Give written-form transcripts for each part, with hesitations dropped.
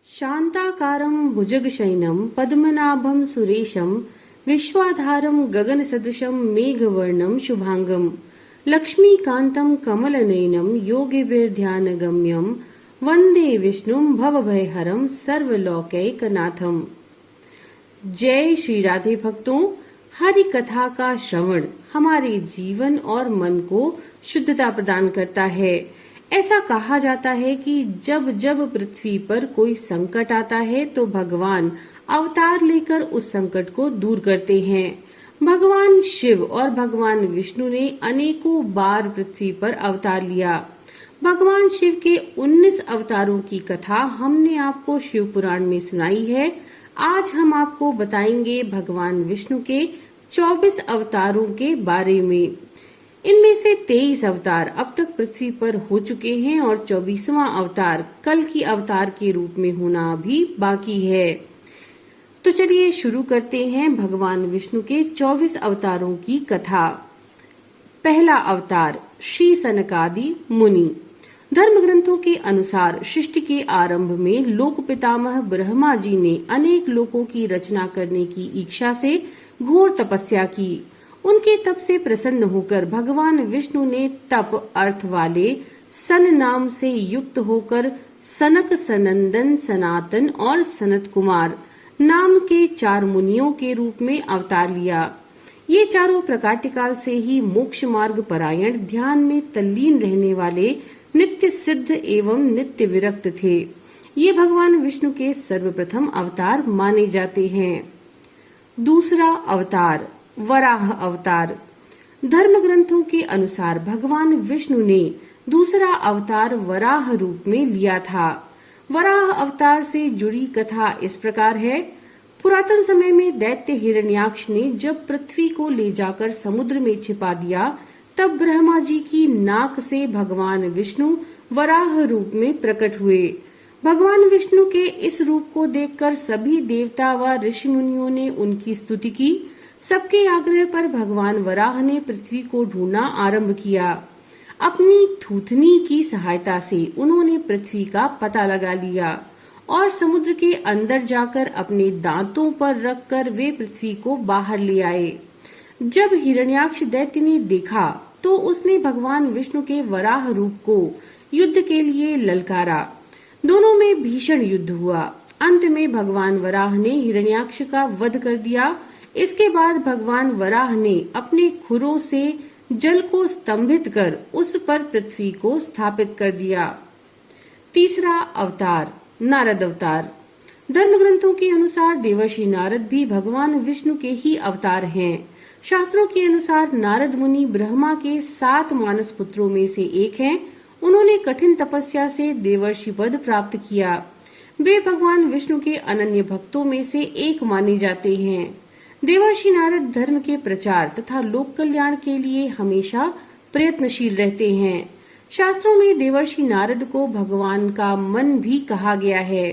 शान्ताकारं भुजगशयनं पद्मनाभं सुरेशं विश्वाधारं गगनसदृशं मेघवर्णं शुभांगं लक्ष्मीकान्तं कमलनयनं योगिभिर्ध्यानगम्यं वन्दे विष्णुं भवभयहरं सर्वलोकैकनाथम। जय श्री राधे भक्तों, हरि कथा का श्रवण हमारे जीवन और मन को शुद्धता प्रदान करता है। ऐसा कहा जाता है कि जब जब पृथ्वी पर कोई संकट आता है तो भगवान अवतार लेकर उस संकट को दूर करते हैं। भगवान शिव और भगवान विष्णु ने अनेकों बार पृथ्वी पर अवतार लिया। भगवान शिव के 19 अवतारों की कथा हमने आपको शिव पुराण में सुनाई है। आज हम आपको बताएंगे भगवान विष्णु के 24 अवतारों के बारे में। इनमें से 23 अवतार अब तक पृथ्वी पर हो चुके हैं और 24वां अवतार कल की अवतार के रूप में होना अभी बाकी है। तो चलिए शुरू करते हैं भगवान विष्णु के 24 अवतारों की कथा। पहला अवतार श्री सनकादि मुनि। धर्म ग्रंथों के अनुसार सृष्टि के आरंभ में लोक पितामह ब्रह्मा जी ने अनेक लोकों की रचना करने की इच्छा से घोर तपस्या की। उनके तप से प्रसन्न होकर भगवान विष्णु ने तप अर्थ वाले सन नाम से युक्त होकर सनक, सनंदन, सनातन और सनत कुमार नाम के 4 मुनियों के रूप में अवतार लिया। ये चारों प्रकाट्यकाल से ही मोक्ष मार्ग परायण, ध्यान में तल्लीन रहने वाले, नित्य सिद्ध एवं नित्य विरक्त थे। ये भगवान विष्णु के सर्वप्रथम अवतार माने जाते हैं। दूसरा अवतार वराह अवतार। धर्म ग्रंथों के अनुसार भगवान विष्णु ने दूसरा अवतार वराह रूप में लिया था। वराह अवतार से जुड़ी कथा इस प्रकार है। पुरातन समय में दैत्य हिरण्याक्ष ने जब पृथ्वी को ले जाकर समुद्र में छिपा दिया, तब ब्रह्मा जी की नाक से भगवान विष्णु वराह रूप में प्रकट हुए। भगवान विष्णु के इस रूप को देखकर सभी देवता व ऋषि मुनियों ने उनकी स्तुति की। सबके आग्रह पर भगवान वराह ने पृथ्वी को ढूंढना आरंभ किया। अपनी थूथनी की सहायता से उन्होंने पृथ्वी का पता लगा लिया और समुद्र के अंदर जाकर अपने दांतों पर रखकर वे पृथ्वी को बाहर ले आए। जब हिरण्याक्ष दैत्य ने देखा तो उसने भगवान विष्णु के वराह रूप को युद्ध के लिए ललकारा। दोनों में भीषण युद्ध हुआ। अंत में भगवान वराह ने हिरण्याक्ष का वध कर दिया। इसके बाद भगवान वराह ने अपने खुरों से जल को स्तंभित कर उस पर पृथ्वी को स्थापित कर दिया। तीसरा अवतार नारद अवतार। धर्म ग्रंथों के अनुसार देवर्षि नारद भी भगवान विष्णु के ही अवतार हैं। शास्त्रों के अनुसार नारद मुनि ब्रह्मा के 7 मानस पुत्रों में से एक हैं। उन्होंने कठिन तपस्या से देवर्षि पद प्राप्त किया। वे भगवान विष्णु के अनन्य भक्तों में से एक माने जाते हैं। देवर्षि नारद धर्म के प्रचार तथा लोक कल्याण के लिए हमेशा प्रयत्नशील रहते हैं। शास्त्रों में देवर्षि नारद को भगवान का मन भी कहा गया है।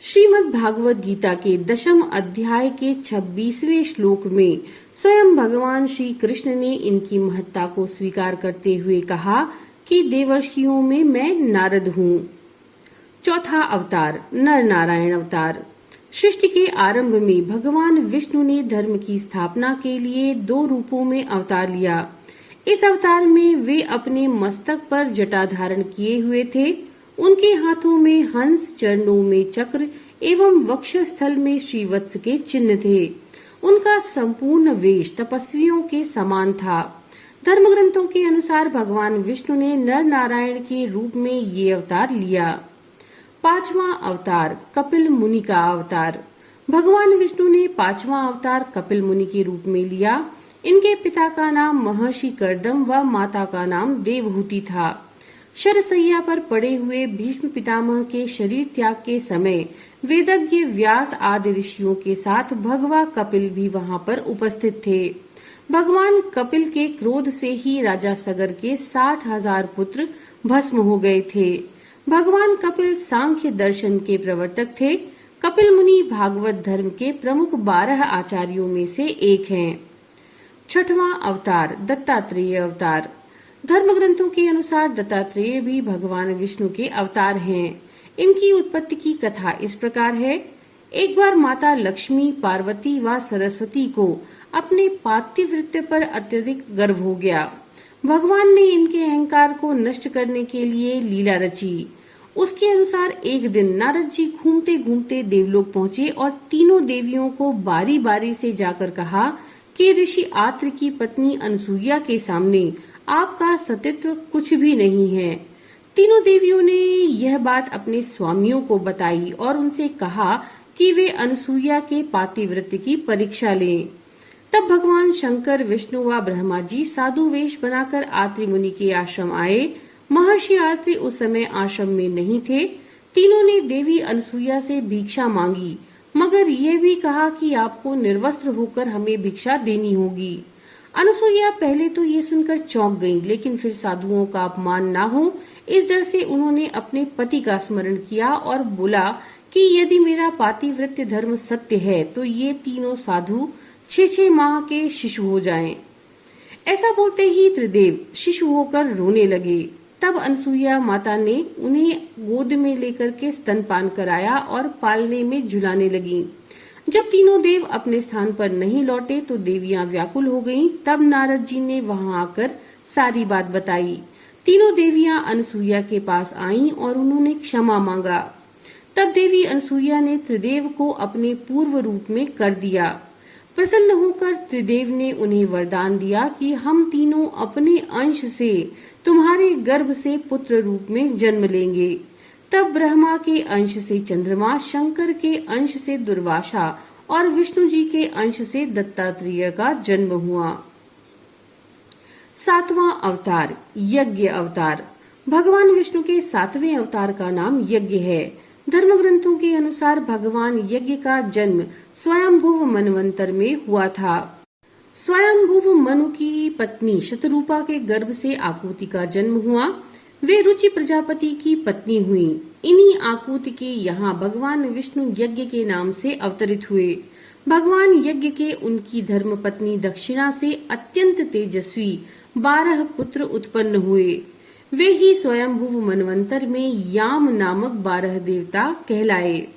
श्रीमद् भागवत गीता के 10वें अध्याय के 26वें श्लोक में स्वयं भगवान श्री कृष्ण ने इनकी महत्ता को स्वीकार करते हुए कहा कि देवर्षियों में मैं नारद हूँ। चौथा अवतार नर नारायण अवतार। सृष्टि के आरंभ में भगवान विष्णु ने धर्म की स्थापना के लिए 2 रूपों में अवतार लिया। इस अवतार में वे अपने मस्तक पर जटा धारण किए हुए थे। उनके हाथों में हंस, चरणों में चक्र एवं वक्षस्थल में श्रीवत्स के चिन्ह थे। उनका संपूर्ण वेश तपस्वियों के समान था। धर्म ग्रंथों के अनुसार भगवान विष्णु ने नर नारायण के रूप में ये अवतार लिया। 5वां अवतार कपिल मुनि का अवतार। भगवान विष्णु ने 5वां अवतार कपिल मुनि के रूप में लिया। इनके पिता का नाम महर्षि कर्दम व माता का नाम देवहूति था। शरशैया पर पड़े हुए भीष्म पितामह के शरीर त्याग के समय वेदज्ञ व्यास आदि ऋषियों के साथ भगवा कपिल भी वहां पर उपस्थित थे। भगवान कपिल के क्रोध से ही राजा सगर के 60,000 पुत्र भस्म हो गए थे। भगवान कपिल सांख्य दर्शन के प्रवर्तक थे। कपिल मुनि भागवत धर्म के प्रमुख 12 आचार्यों में से एक हैं। 6वां अवतार दत्तात्रेय अवतार। धर्म ग्रंथों के अनुसार दत्तात्रेय भी भगवान विष्णु के अवतार हैं। इनकी उत्पत्ति की कथा इस प्रकार है। एक बार माता लक्ष्मी, पार्वती व सरस्वती को अपने पातिव्रत्य पर अत्यधिक गर्व हो गया। भगवान ने इनके अहंकार को नष्ट करने के लिए लीला रची। उसके अनुसार एक दिन नारद जी घूमते घूमते देवलोक पहुंचे और तीनों देवियों को बारी बारी से जाकर कहा कि ऋषि आत्र की पत्नी अनसुईया के सामने आपका सतीत्व कुछ भी नहीं है। तीनों देवियों ने यह बात अपने स्वामियों को बताई और उनसे कहा कि वे अनसुईया के पातिव्रत्य की परीक्षा लें। तब भगवान शंकर, विष्णु व ब्रह्मा जी साधु वेश बनाकर आत्रि मुनि के आश्रम आए। महर्षि आत्रि उस समय आश्रम में नहीं थे। तीनों ने देवी अनसुईया से भिक्षा मांगी, मगर ये भी कहा कि आपको निर्वस्त्र होकर हमें भिक्षा देनी होगी। अनसुईया पहले तो ये सुनकर चौंक गईं, लेकिन फिर साधुओं का अपमान न हो इस डर से उन्होंने अपने पति का स्मरण किया और बोला कि यदि मेरा पातिव्रत्य धर्म सत्य है तो ये तीनों साधु 6 माह के शिशु हो जाएं। ऐसा बोलते ही त्रिदेव शिशु होकर रोने लगे। तब अनसुईया माता ने उन्हें गोद में लेकर के स्तनपान कराया और पालने में झुलाने लगी। जब तीनों देव अपने स्थान पर नहीं लौटे तो देवियां व्याकुल हो गईं। तब नारद जी ने वहां आकर सारी बात बताई। तीनों देवियां अनसुईया के पास आईं और उन्होंने क्षमा मांगा। तब देवी अनसुईया ने त्रिदेव को अपने पूर्व रूप में कर दिया। प्रसन्न होकर त्रिदेव ने उन्हें वरदान दिया कि हम तीनों अपने अंश से तुम्हारे गर्भ से पुत्र रूप में जन्म लेंगे। तब ब्रह्मा के अंश से चंद्रमा, शंकर के अंश से दुर्वासा और विष्णु जी के अंश से दत्तात्रेय का जन्म हुआ। 7वां अवतार यज्ञ अवतार। भगवान विष्णु के 7वें अवतार का नाम यज्ञ है। धर्म ग्रंथों के अनुसार भगवान यज्ञ का जन्म स्वयंभुव मनवंतर में हुआ था। स्वयंभुव मनु की पत्नी शतरूपा के गर्भ से आकुति का जन्म हुआ। वे रुचि प्रजापति की पत्नी हुई। इन्हीं आकुति के यहाँ भगवान विष्णु यज्ञ के नाम से अवतरित हुए। भगवान यज्ञ के उनकी धर्म पत्नी दक्षिणा से अत्यंत तेजस्वी 12 पुत्र उत्पन्न हुए। वे ही स्वयंभुव मनवंतर में याम नामक 12 देवता कहलाए।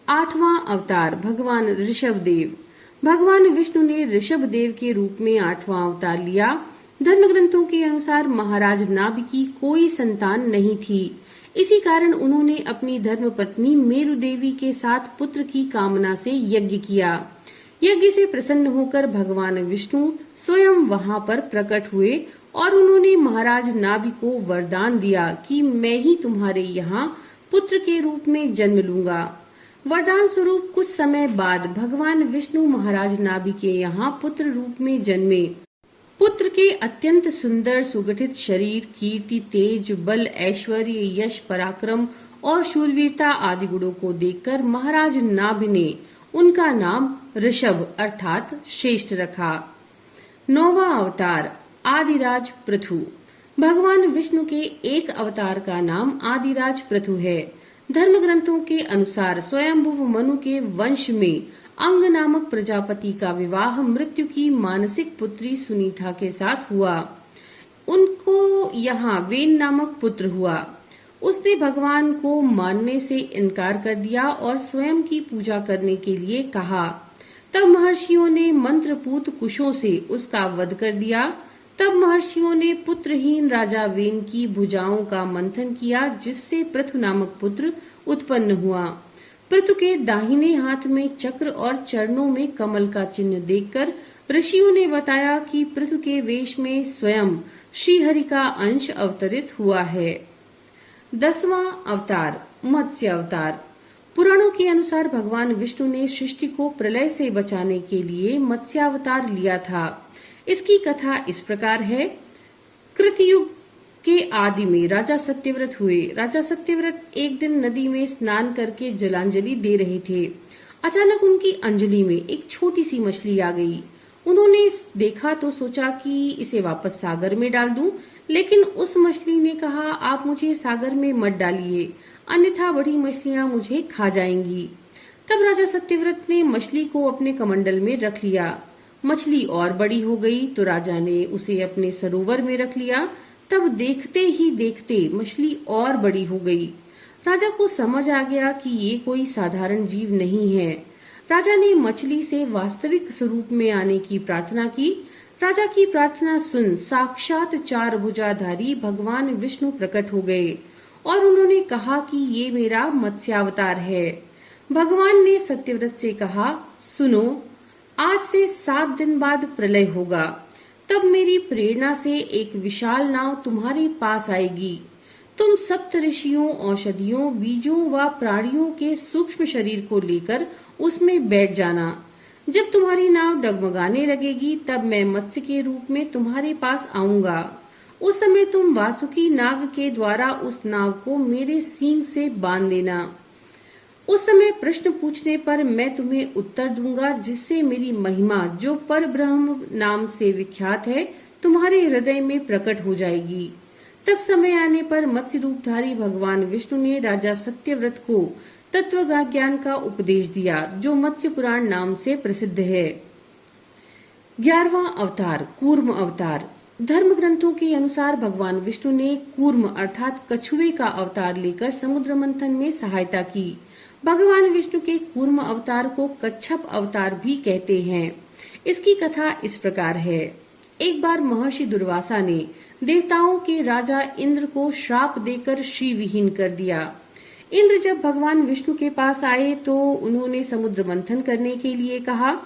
8वां अवतार भगवान ऋषभ देव। भगवान विष्णु ने ऋषभ देव के रूप में 8वां अवतार लिया। धर्म ग्रंथों के अनुसार महाराज नाभि की कोई संतान नहीं थी। इसी कारण उन्होंने अपनी धर्म पत्नी मेरु देवी के साथ पुत्र की कामना से यज्ञ किया। यज्ञ से प्रसन्न होकर भगवान विष्णु स्वयं वहां पर प्रकट हुए और उन्होंने महाराज नाभि को वरदान दिया कि मैं ही तुम्हारे यहाँ पुत्र के रूप में जन्म लूंगा। वरदान स्वरूप कुछ समय बाद भगवान विष्णु महाराज नाभि के यहाँ पुत्र रूप में जन्मे। पुत्र के अत्यंत सुंदर सुगठित शरीर, कीर्ति, तेज, बल, ऐश्वर्य, यश, पराक्रम और शूरवीरता आदि गुणों को देखकर महाराज नाभि ने उनका नाम ऋषभ अर्थात श्रेष्ठ रखा। 9वां अवतार आदिराज पृथु। भगवान विष्णु के एक अवतार का नाम आदिराज पृथु है। धर्म ग्रंथों के अनुसार स्वयंभुव मनु के वंश में अंग नामक प्रजापति का विवाह मृत्यु की मानसिक पुत्री सुनीता के साथ हुआ। उनको यहाँ वेन नामक पुत्र हुआ। उसने भगवान को मानने से इनकार कर दिया और स्वयं की पूजा करने के लिए कहा। तब महर्षियों ने मंत्रपूत कुशों से उसका वध कर दिया। तब महर्षियों ने पुत्रहीन राजा वेन की भुजाओं का मंथन किया, जिससे पृथु नामक पुत्र उत्पन्न हुआ। पृथु के दाहिने हाथ में चक्र और चरणों में कमल का चिन्ह देखकर ऋषियों ने बताया कि पृथु के वेश में स्वयं श्रीहरि का अंश अवतरित हुआ है। 10वां अवतार मत्स्य अवतार। पुराणों के अनुसार भगवान विष्णु ने सृष्टि को प्रलय से बचाने के लिए मत्स्यावतार लिया था। इसकी कथा इस प्रकार है। कृतयुग के आदि में राजा सत्यव्रत हुए। राजा सत्यव्रत एक दिन नदी में स्नान करके जलांजलि दे रहे थे। अचानक उनकी अंजलि में एक छोटी सी मछली आ गई। उन्होंने देखा तो सोचा कि इसे वापस सागर में डाल दूं, लेकिन उस मछली ने कहा, आप मुझे सागर में मत डालिए, अन्यथा बड़ी मछलियां मुझे खा जाएंगी। तब राजा सत्यव्रत ने मछली को अपने कमंडल में रख लिया। मछली और बड़ी हो गई तो राजा ने उसे अपने सरोवर में रख लिया। तब देखते ही देखते मछली और बड़ी हो गई। राजा को समझ आ गया कि ये कोई साधारण जीव नहीं है। राजा ने मछली से वास्तविक स्वरूप में आने की प्रार्थना की। राजा की प्रार्थना सुन साक्षात 4 भुजाधारी भगवान विष्णु प्रकट हो गए और उन्होंने कहा कि ये मेरा मत्स्यावतार है। भगवान ने सत्यव्रत से कहा, सुनो, आज से 7 दिन बाद प्रलय होगा। तब मेरी प्रेरणा से एक विशाल नाव तुम्हारे पास आएगी। तुम सप्त ऋषियों, औषधियों, बीजों व प्राणियों के सूक्ष्म शरीर को लेकर उसमें बैठ जाना। जब तुम्हारी नाव डगमगाने लगेगी तब मैं मत्स्य के रूप में तुम्हारे पास आऊंगा। उस समय तुम वासुकी नाग के द्वारा उस नाव को मेरे सींग से बांध देना। उस समय प्रश्न पूछने पर मैं तुम्हें उत्तर दूंगा, जिससे मेरी महिमा, जो पर ब्रह्म नाम से विख्यात है, तुम्हारे हृदय में प्रकट हो जाएगी। तब समय आने पर मत्स्य रूपधारी भगवान विष्णु ने राजा सत्यव्रत को तत्व ज्ञान का उपदेश दिया, जो मत्स्य पुराण नाम से प्रसिद्ध है। 11वां अवतार, कूर्म अवतार। धर्म ग्रंथों के अनुसार भगवान विष्णु ने कूर्म अर्थात कछुए का अवतार लेकर समुद्र मंथन में सहायता की। भगवान विष्णु के कूर्म अवतार को कच्छप अवतार भी कहते हैं। इसकी कथा इस प्रकार है। एक बार महर्षि दुर्वासा ने देवताओं के राजा इंद्र को श्राप देकर श्री विहीन कर दिया। इंद्र जब भगवान विष्णु के पास आए तो उन्होंने समुद्र मंथन करने के लिए कहा।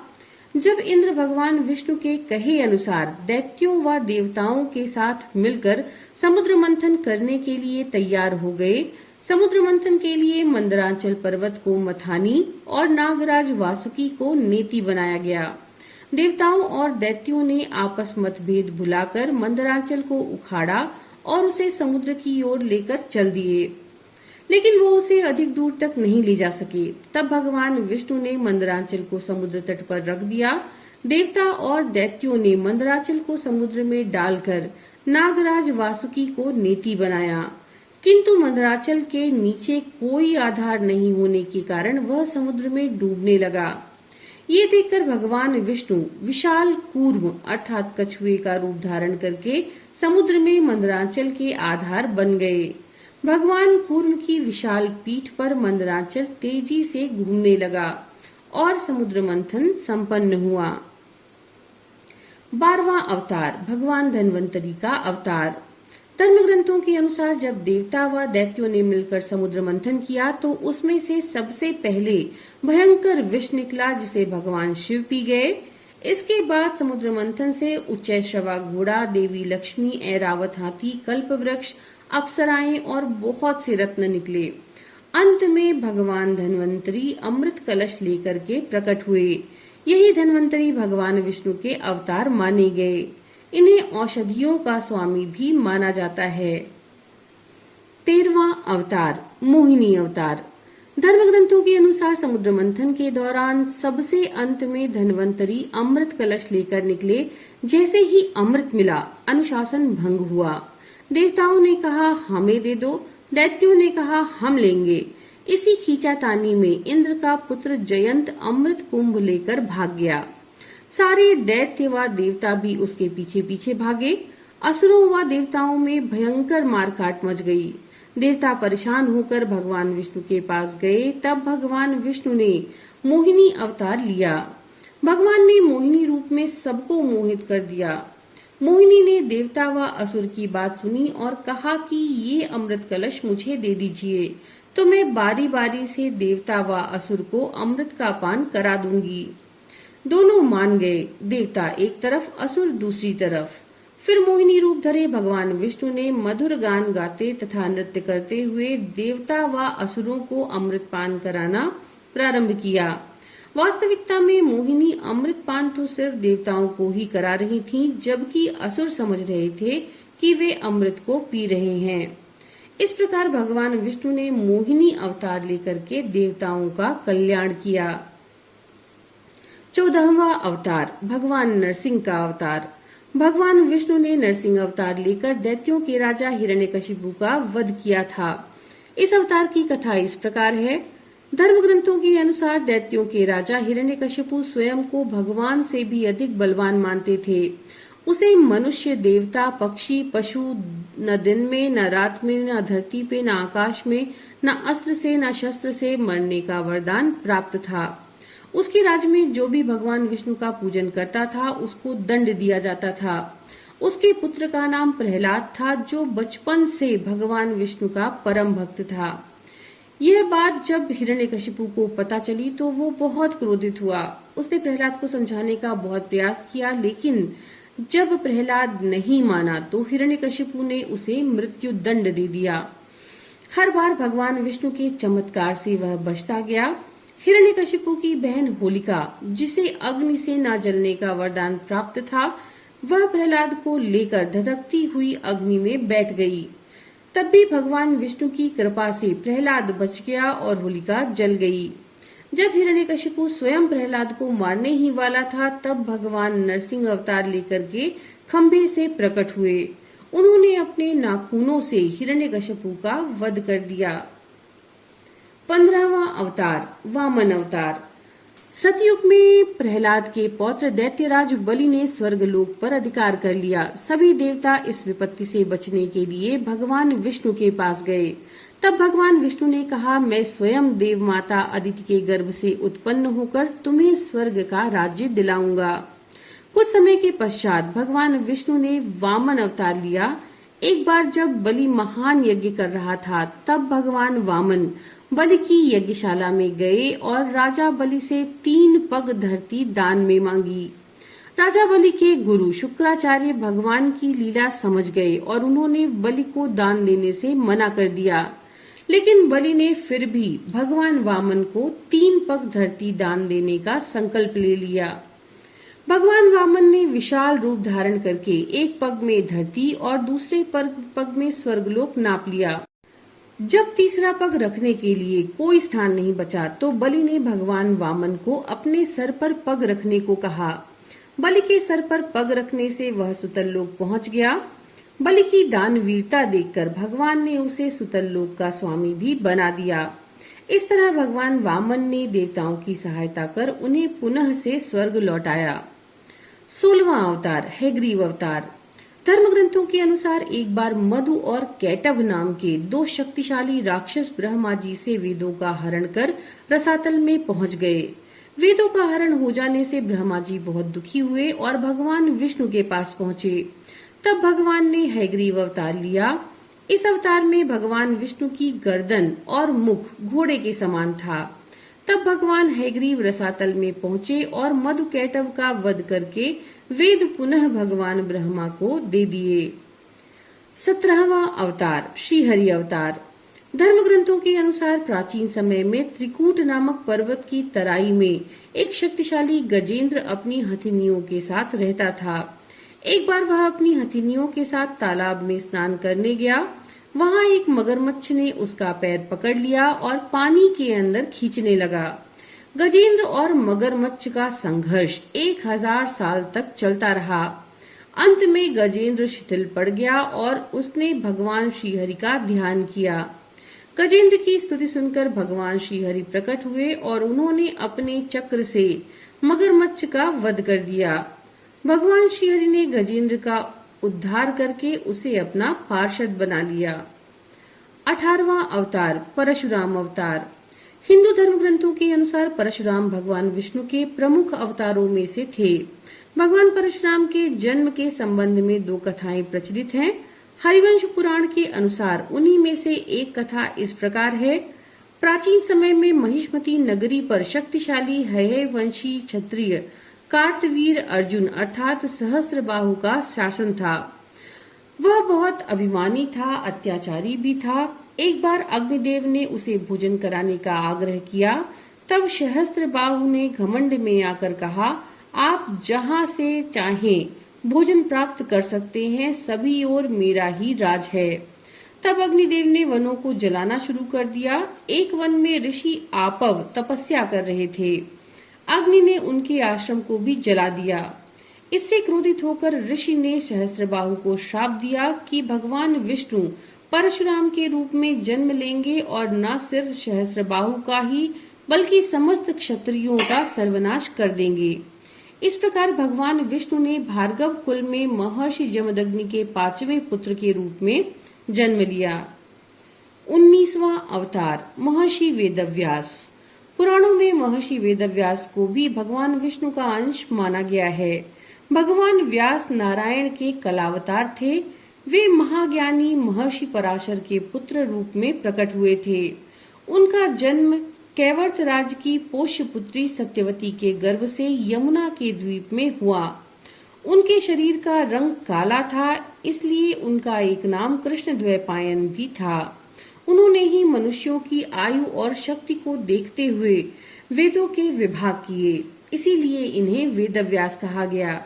जब इंद्र भगवान विष्णु के कहे अनुसार दैत्यों व देवताओं के साथ मिलकर समुद्र मंथन करने के लिए तैयार हो गए, समुद्र मंथन के लिए मंदराचल पर्वत को मथानी और नागराज वासुकी को नेति बनाया गया। देवताओं और दैत्यों ने आपस मतभेद भुलाकर मंदराचल को उखाड़ा और उसे समुद्र की ओर लेकर चल दिए, लेकिन वो उसे अधिक दूर तक नहीं ले जा सके। तब भगवान विष्णु ने मंदराचल को समुद्र तट पर रख दिया। देवता और दैत्यों ने मंदराचल को समुद्र में डालकर नागराज वासुकी को नेति बनाया, किंतु मंदराचल के नीचे कोई आधार नहीं होने के कारण वह समुद्र में डूबने लगा। ये देखकर भगवान विष्णु विशाल कूर्म अर्थात कछुए का रूप धारण करके समुद्र में मंदराचल के आधार बन गए। भगवान कूर्म की विशाल पीठ पर मंदराचल तेजी से घूमने लगा और समुद्र मंथन संपन्न हुआ। 12वां अवतार, भगवान धन्वंतरी का अवतार। धर्म ग्रंथों के अनुसार जब देवता व दैत्यों ने मिलकर समुद्र मंथन किया तो उसमें से सबसे पहले भयंकर विष निकला, जिसे भगवान शिव पी गए। इसके बाद समुद्र मंथन से उच्चैश्रवा घोड़ा, देवी लक्ष्मी, ऐरावत हाथी, कल्प वृक्ष, अप्सराएं और बहुत से रत्न निकले। अंत में भगवान धन्वंतरी अमृत कलश लेकर के प्रकट हुए। यही धन्वंतरी भगवान विष्णु के अवतार माने गए। इन्हें औषधियों का स्वामी भी माना जाता है। 13वां अवतार, मोहिनी अवतार। धर्म ग्रंथों के अनुसार समुद्र मंथन के दौरान सबसे अंत में धन्वंतरी अमृत कलश लेकर निकले। जैसे ही अमृत मिला, अनुशासन भंग हुआ। देवताओं ने कहा हमें दे दो, दैत्यों ने कहा हम लेंगे। इसी खींचातानी में इंद्र का पुत्र जयंत अमृत कुंभ लेकर भाग गया। सारे दैत्य व देवता भी उसके पीछे पीछे भागे। असुरों व देवताओं में भयंकर मारकाट मच गई। देवता परेशान होकर भगवान विष्णु के पास गए। तब भगवान विष्णु ने मोहिनी अवतार लिया। भगवान ने मोहिनी रूप में सबको मोहित कर दिया। मोहिनी ने देवता व असुर की बात सुनी और कहा कि ये अमृत कलश मुझे दे दीजिए, तो मैं बारी बारी से देवता व असुर को अमृत का पान करा दूंगी। दोनों मान गए, देवता एक तरफ, असुर दूसरी तरफ। फिर मोहिनी रूप धरे भगवान विष्णु ने मधुर गान गाते तथा नृत्य करते हुए देवता व असुरों को अमृत पान कराना प्रारंभ किया। वास्तविकता में मोहिनी अमृत पान तो सिर्फ देवताओं को ही करा रही थीं, जबकि असुर समझ रहे थे कि वे अमृत को पी रहे हैं। इस प्रकार भगवान विष्णु ने मोहिनी अवतार लेकर के देवताओं का कल्याण किया। 14वां अवतार, भगवान नरसिंह का अवतार। भगवान विष्णु ने नरसिंह अवतार लेकर दैत्यों के राजा हिरण्यकशिपु का वध किया था। इस अवतार की कथा इस प्रकार है। धर्म ग्रंथों के अनुसार दैत्यों के राजा हिरण्यकशिपु स्वयं को भगवान से भी अधिक बलवान मानते थे। उसे मनुष्य, देवता, पक्षी, पशु न दिन में, न रात में, न धरती पे, न आकाश में, न अस्त्र से, न शस्त्र से मरने का वरदान प्राप्त था। उसके राज्य में जो भी भगवान विष्णु का पूजन करता था उसको दंड दिया जाता था। उसके पुत्र का नाम प्रहलाद था, जो बचपन से भगवान विष्णु का परम भक्त था। यह बात जब हिरण्यकशिपु को पता चली तो वो बहुत क्रोधित हुआ। उसने प्रहलाद को समझाने का बहुत प्रयास किया, लेकिन जब प्रहलाद नहीं माना तो हिरण्यकशिपु ने उसे मृत्यु दंड दे दिया। हर बार भगवान विष्णु के चमत्कार से वह बचता गया। हिरण्यकशिपु की बहन होलिका, जिसे अग्नि से न जलने का वरदान प्राप्त था, वह प्रहलाद को लेकर धधकती हुई अग्नि में बैठ गई। तब भी भगवान विष्णु की कृपा से प्रहलाद बच गया और होलिका जल गई। जब हिरण्यकशिपु स्वयं प्रहलाद को मारने ही वाला था, तब भगवान नरसिंह अवतार लेकर के खंभे से प्रकट हुए। उन्होंने अपने नाखूनों से हिरण्यकशिपु का वध कर दिया। 15वां अवतार वामन अवतार। सतयुग में प्रहलाद के पौत्र दैत्यराज बलि ने स्वर्गलोक पर अधिकार कर लिया। सभी देवता इस विपत्ति से बचने के लिए भगवान विष्णु के पास गए। तब भगवान विष्णु ने कहा, मैं स्वयं देव माता अदिति के गर्भ से उत्पन्न होकर तुम्हें स्वर्ग का राज्य दिलाऊंगा। कुछ समय के पश्चात भगवान विष्णु ने वामन अवतार लिया। एक बार जब बलि महान यज्ञ कर रहा था, तब भगवान वामन बलि की यज्ञशाला में गए और राजा बलि से 3 पग धरती दान में मांगी। राजा बलि के गुरु शुक्राचार्य भगवान की लीला समझ गए और उन्होंने बलि को दान देने से मना कर दिया। लेकिन बलि ने फिर भी भगवान वामन को 3 पग धरती दान देने का संकल्प ले लिया। भगवान वामन ने विशाल रूप धारण करके एक पग में धरती और दूसरे पग में स्वर्गलोक नाप लिया। जब तीसरा पग रखने के लिए कोई स्थान नहीं बचा तो बलि ने भगवान वामन को अपने सर पर पग रखने को कहा। बलि के सर पर पग रखने से वह सुतल लोक पहुंच गया। बलि की दानवीरता देखकर भगवान ने उसे सुतल लोक का स्वामी भी बना दिया। इस तरह भगवान वामन ने देवताओं की सहायता कर उन्हें पुनः से स्वर्ग लौटाया। 16वां अवतार हैग्रीव अवतार। धर्म ग्रंथों के अनुसार एक बार मधु और कैटभ नाम के 2 शक्तिशाली राक्षस ब्रह्मा जी से वेदों का हरण कर रसातल में पहुंच गए। वेदों का हरण हो जाने से ब्रह्मा जी बहुत दुखी हुए और भगवान विष्णु के पास पहुंचे। तब भगवान ने हैग्रीव अवतार लिया। इस अवतार में भगवान विष्णु की गर्दन और मुख घोड़े के समान था। तब भगवान हैग्रीव रसातल में पहुंचे और मधु कैटभ का वध करके वेद पुनः भगवान ब्रह्मा को दे दिए। 17वां अवतार श्रीहरि अवतार। धर्म ग्रंथों के अनुसार प्राचीन समय में त्रिकूट नामक पर्वत की तराई में एक शक्तिशाली गजेंद्र अपनी हथिनियों के साथ रहता था। एक बार वह अपनी हथिनियों के साथ तालाब में स्नान करने गया। वहां एक मगरमच्छ ने उसका पैर पकड़ लिया और पानी के अंदर खींचने लगा। गजेंद्र और मगरमच्छ का संघर्ष 1000 साल तक चलता रहा। अंत में गजेंद्र शिथिल पड़ गया और उसने भगवान श्रीहरि का ध्यान किया। गजेंद्र की स्तुति सुनकर भगवान श्रीहरि प्रकट हुए और उन्होंने अपने चक्र से मगरमच्छ का वध कर दिया। भगवान श्रीहरि ने गजेंद्र का उद्धार करके उसे अपना पार्षद बना लिया। 18वां अवतार परशुराम अवतार। हिंदू धर्म ग्रंथों के अनुसार परशुराम भगवान विष्णु के प्रमुख अवतारों में से थे। भगवान परशुराम के जन्म के संबंध में 2 कथाएं प्रचलित हैं। हरिवंश पुराण के अनुसार उन्हीं में से एक कथा इस प्रकार है। प्राचीन समय में महिष्मती नगरी पर शक्तिशाली हयवंशी क्षत्रिय कार्तवीर अर्जुन अर्थात सहस्त्रबाहु का शासन था। वह बहुत अभिमानी था, अत्याचारी भी था। एक बार अग्निदेव ने उसे भोजन कराने का आग्रह किया। तब सहस्त्रबाहु ने घमंड में आकर कहा, आप जहां से चाहें भोजन प्राप्त कर सकते हैं, सभी ओर मेरा ही राज है। तब अग्निदेव ने वनों को जलाना शुरू कर दिया। एक वन में ऋषि आपव तपस्या कर रहे थे। अग्नि ने उनके आश्रम को भी जला दिया। इससे क्रोधित होकर ऋषि ने सहस्त्रबाहु को श्राप दिया कि भगवान विष्णु परशुराम के रूप में जन्म लेंगे और न सिर्फ सहस्त्रबाहु का ही बल्कि समस्त क्षत्रियों का सर्वनाश कर देंगे। इस प्रकार भगवान विष्णु ने भार्गव कुल में महर्षि जमदग्नि के 5वें पुत्र के रूप में जन्म लिया। 19वां अवतार महर्षि वेदव्यास। पुराणों में महर्षि वेदव्यास को भी भगवान विष्णु का अंश माना गया है। भगवान व्यास नारायण के कलावतार थे। वे महाज्ञानी महर्षि पराशर के पुत्र रूप में प्रकट हुए थे। उनका जन्म कैवर्त राज की पोष्य पुत्री सत्यवती के गर्भ से यमुना के द्वीप में हुआ। उनके शरीर का रंग काला था, इसलिए उनका एक नाम कृष्णद्वैपायन भी था। उन्होंने ही मनुष्यों की आयु और शक्ति को देखते हुए वेदों के विभाग किए, इसीलिए इन्हें वेदव्यास कहा गया।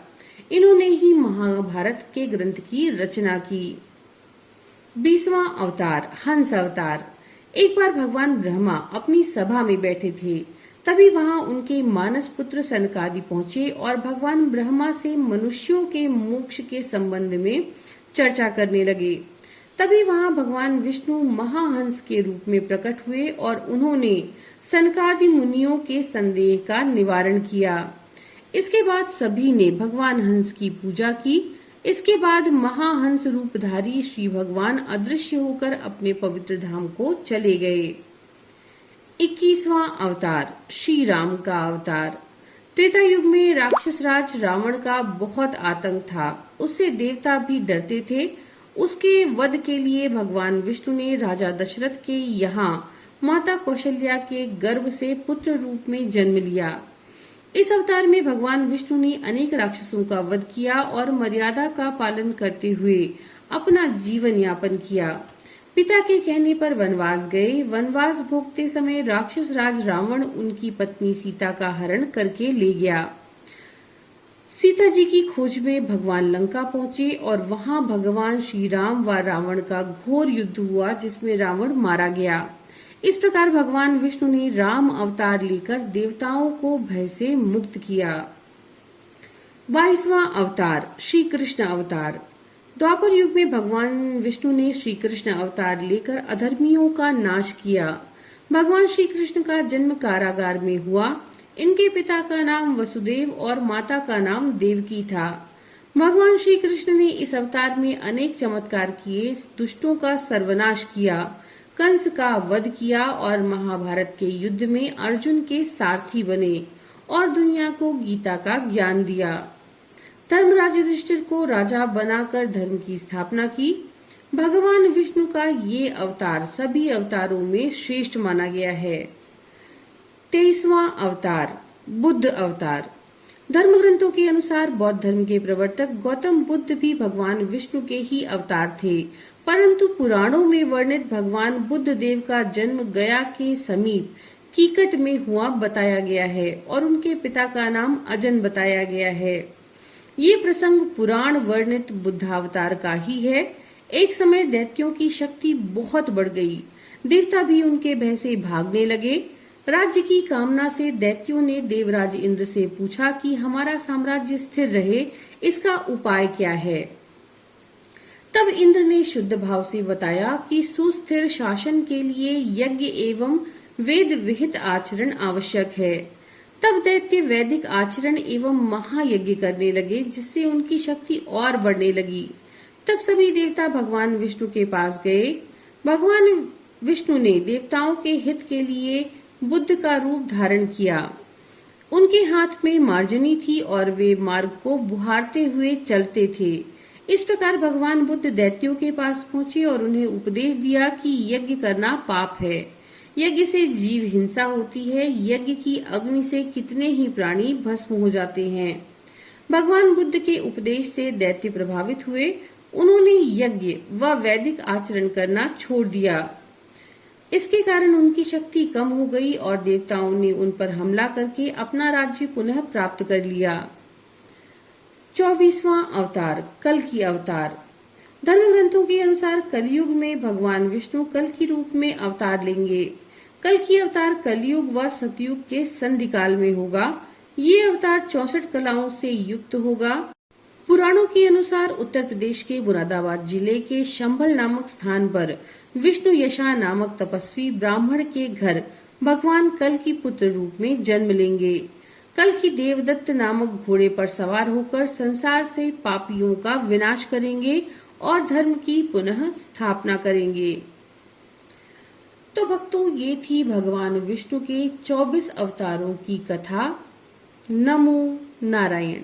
इन्होंने ही महाभारत के ग्रंथ की रचना की। 20वां अवतार हंस अवतार। एक बार भगवान ब्रह्मा अपनी सभा में बैठे थे, तभी वहां उनके मानस पुत्र सनकादि पहुंचे और भगवान ब्रह्मा से मनुष्यों के मोक्ष के संबंध में चर्चा करने लगे। तभी वहां भगवान विष्णु महाहंस के रूप में प्रकट हुए और उन्होंने सनकादि मुनियों के संदेह का निवारण किया। इसके बाद सभी ने भगवान हंस की पूजा की। इसके बाद महाहंस रूपधारी श्री भगवान अदृश्य होकर अपने पवित्र धाम को चले गए। 21वां अवतार श्री राम का अवतार। त्रेता युग में राक्षस राज रावण का बहुत आतंक था। उससे देवता भी डरते थे। उसके वध के लिए भगवान विष्णु ने राजा दशरथ के यहाँ माता कौशल्या के गर्भ से पुत्र रूप में जन्म लिया। इस अवतार में भगवान विष्णु ने अनेक राक्षसों का वध किया और मर्यादा का पालन करते हुए अपना जीवन यापन किया। पिता के कहने पर वनवास गए। वनवास भोगते समय राक्षस राज रावण उनकी पत्नी सीता का हरण करके ले गया। सीता जी की खोज में भगवान लंका पहुंचे और वहां भगवान श्री राम व रावण का घोर युद्ध हुआ, जिसमें रावण मारा गया। इस प्रकार भगवान विष्णु ने राम अवतार लेकर देवताओं को भय से मुक्त किया। 22वां अवतार श्री कृष्ण अवतार। द्वापर युग में भगवान विष्णु ने श्री कृष्ण अवतार लेकर अधर्मियों का नाश किया। भगवान श्री कृष्ण का जन्म कारागार में हुआ। इनके पिता का नाम वसुदेव और माता का नाम देवकी था। भगवान श्री कृष्ण ने इस अवतार में अनेक चमत्कार किए, दुष्टों का सर्वनाश किया, कंस का वध किया और महाभारत के युद्ध में अर्जुन के सारथी बने और दुनिया को गीता का ज्ञान दिया। धर्मराज युधिष्ठिर को राजा बनाकर धर्म की स्थापना की। भगवान विष्णु का ये अवतार सभी अवतारों में श्रेष्ठ माना गया है। 23वां अवतार बुद्ध अवतार। धर्म ग्रंथों के अनुसार बौद्ध धर्म के प्रवर्तक गौतम बुद्ध भी भगवान विष्णु के ही अवतार थे, परंतु पुराणों में वर्णित भगवान बुद्ध देव का जन्म गया के समीप कीकट में हुआ बताया गया है और उनके पिता का नाम अजन बताया गया है। ये प्रसंग पुराण वर्णित बुद्धावतार का ही है। एक समय दैत्यों की शक्ति बहुत बढ़ गई। देवता भी उनके भय से भागने लगे। राज्य की कामना से दैत्यों ने देवराज इंद्र से पूछा कि हमारा साम्राज्य स्थिर रहे, इसका उपाय क्या है। तब इंद्र ने शुद्ध भाव से बताया कि सुस्थिर शासन के लिए यज्ञ एवं वेद विहित आचरण आवश्यक है। तब दैत्य वैदिक आचरण एवं महायज्ञ करने लगे, जिससे उनकी शक्ति और बढ़ने लगी। तब सभी देवता भगवान विष्णु के पास गए। भगवान विष्णु ने देवताओं के हित के लिए बुद्ध का रूप धारण किया। उनके हाथ में मार्जनी थी और वे मार्ग को बुहारते हुए चलते थे। इस प्रकार भगवान बुद्ध दैत्यों के पास पहुंचे और उन्हें उपदेश दिया कि यज्ञ करना पाप है। यज्ञ से जीव हिंसा होती है। यज्ञ की अग्नि से कितने ही प्राणी भस्म हो जाते हैं। भगवान बुद्ध के उपदेश से दैत्य प्रभावित हुए। उन्होंने यज्ञ व वैदिक आचरण करना छोड़ दिया। इसके कारण उनकी शक्ति कम हो गई और देवताओं ने उन पर हमला करके अपना राज्य पुनः प्राप्त कर लिया। 24वां अवतार कल्कि अवतार। धर्म ग्रंथों के अनुसार कलयुग में भगवान विष्णु कल की रूप में अवतार लेंगे। कल्कि अवतार कलयुग व सतयुग के संधि काल में होगा। ये अवतार 64 कलाओं से युक्त होगा। पुराणों के अनुसार उत्तर प्रदेश के मुरादाबाद जिले के शंभल नामक स्थान पर विष्णु यशा नामक तपस्वी ब्राह्मण के घर भगवान कल की पुत्र रूप में जन्म लेंगे। कल की देवदत्त नामक घोड़े पर सवार होकर संसार से पापियों का विनाश करेंगे और धर्म की पुनः स्थापना करेंगे। तो भक्तों, ये थी भगवान विष्णु के 24 अवतारों की कथा। नमो नारायण।